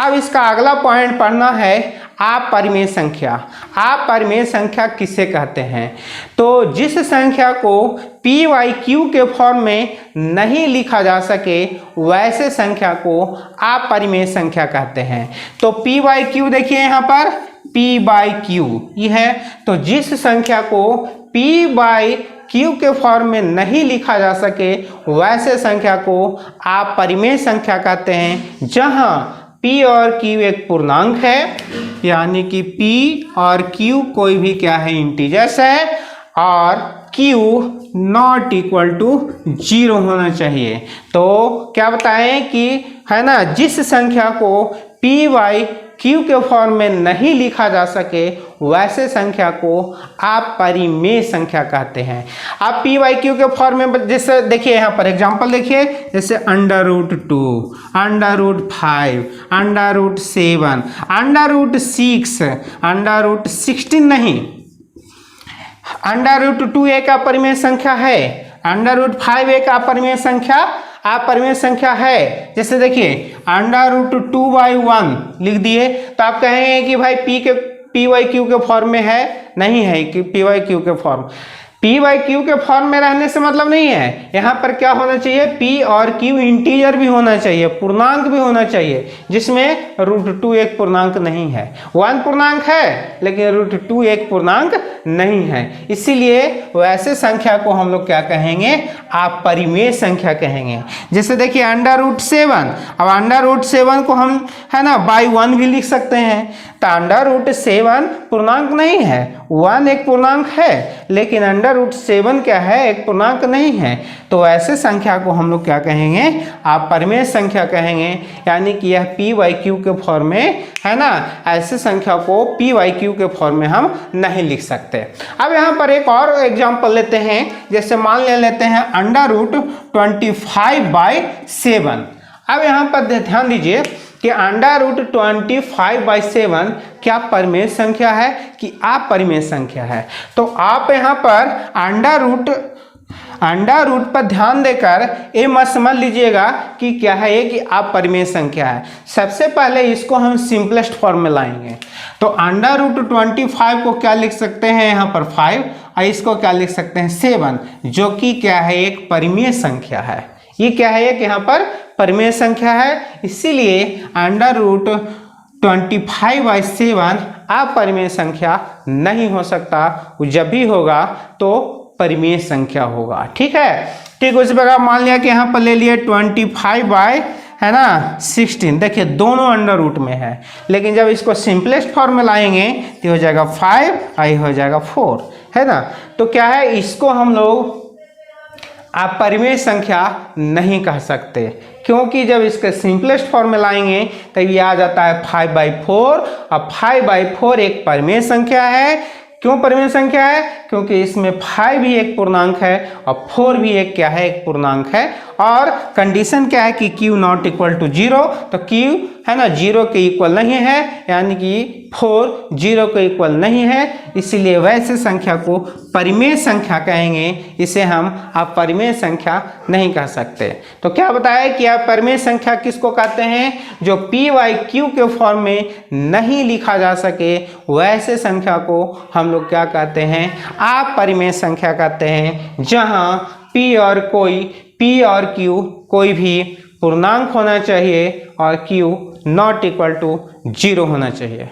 अब इसका अगला पॉइंट पढ़ना है अपरिमेय संख्या। अपरिमेय संख्या किसे कहते हैं? तो जिस संख्या को पी वाई क्यू के फॉर्म में नहीं लिखा जा सके वैसे संख्या को अपरिमेय संख्या कहते हैं। तो पी वाई क्यू देखिए यहाँ पर पी बाई क्यू ये है। तो जिस संख्या को पी बाई क्यू के फॉर्म में नहीं लिखा जा सके वैसे संख्या को अपरिमेय संख्या कहते हैं, जहां p और q एक पूर्णांक है, यानी कि p और q कोई भी क्या है इंटीजर्स है, और q नॉट इक्वल टू 0 होना चाहिए। तो क्या बताएं कि है ना, जिस संख्या को p बाई q के फॉर्म में नहीं लिखा जा सके वैसे संख्या को अपरिमेय संख्या कहते हैं। अब p बाई क्यू के फॉर्म में जैसे देखिए यहाँ पर एग्जांपल देखिए, जैसे √2, √5, √7, √6, √16 नहीं, √2 एक अपरिमेय संख्या है, √5 एक अपरिमेय संख्या है। जैसे देखिए √2/1 लिख दिए तो आप कहेंगे कि भाई पी वाई क्यू के फॉर्म में है, नहीं है कि पी वाई क्यू के फॉर्म। पी वाई क्यू के फॉर्म में रहने से मतलब नहीं है, यहाँ पर क्या होना चाहिए, पी और क्यू इंटीजर भी होना चाहिए, पूर्णांक भी होना चाहिए, जिसमें √2 एक पूर्णांक नहीं है। 1 पूर्णांक है लेकिन √2 एक पूर्णांक नहीं है, इसीलिए वैसे संख्या को हम लोग क्या कहेंगे, अपरिमेय संख्या कहेंगे। जैसे देखिए √7, अब √7 को हम है ना बाई 1 भी लिख सकते हैं। तो √7 पूर्णांक नहीं है, 1 एक पूर्णांक है, लेकिन √7 क्या है, एक पूर्णांक नहीं है। तो ऐसे संख्या को हम लोग क्या कहेंगे, अपरिमेय संख्या कहेंगे, यानी कि यह पी वाई क्यू के फॉर्म में है ना, ऐसे संख्या को पी वाई क्यू के फॉर्म में हम नहीं लिख सकते। अब यहाँ पर एक और एग्जांपल लेते हैं, जैसे मान लेते हैं √25/7। अब यहाँ पर ध्यान दीजिए कि √25/7 क्या परिमेय संख्या है कि अपरिमेय संख्या है। तो आप यहाँ पर अंडा रूट पर ध्यान देकर ये मत समझ लीजिएगा कि क्या है ये कि अपरिमेय संख्या है। सबसे पहले इसको हम सिंपलेस्ट फॉर्म में लाएंगे। तो √25 को क्या लिख सकते हैं, यहाँ पर 5, और इसको क्या लिख सकते हैं 7, जो कि क्या है एक परिमेय संख्या है। ये क्या है एक यहाँ पर परिमेय संख्या है, इसीलिए √25/7 अपरिमेय संख्य नहीं हो सकता, जब भी होगा तो परिमेय संख्या होगा। ठीक है, ठीक। उसी प्रकार मान लिया कि यहाँ पर ले लिए 25/16। देखिए दोनों अंडर रूट में है, लेकिन जब इसको सिंपलेस्ट फॉर्म में लाएंगे तो हो जाएगा 5 और हो जाएगा 4, है ना। तो क्या है, इसको हम लोग अपरिमेय संख्या नहीं कह सकते, क्योंकि जब इसके सिंपलेस्ट फॉर्म में लाएंगे तब ये आ जाता है 5/4, और 5/4 एक परिमेय संख्या है। क्यों परिमेय संख्या है, क्योंकि इसमें 5 भी एक पूर्णांक है और 4 भी एक क्या है, एक पूर्णांक है। और कंडीशन क्या है कि q नॉट इक्वल टू 0, तो q है ना 0 के इक्वल नहीं है, यानी कि 4 0 के इक्वल नहीं है, इसीलिए वैसे संख्या को परिमेय संख्या कहेंगे, इसे हम अपरिमेय संख्या नहीं कह सकते। तो क्या बताया कि अपरिमेय संख्या किसको कहते हैं, जो पी वाई क्यू के फॉर्म में नहीं लिखा जा सके वैसे संख्या को हम लोग क्या कहते हैं, अपरिमेय संख्या कहते हैं, जहां p और q कोई भी पूर्णांक होना चाहिए और q नॉट इक्वल टू 0 होना चाहिए।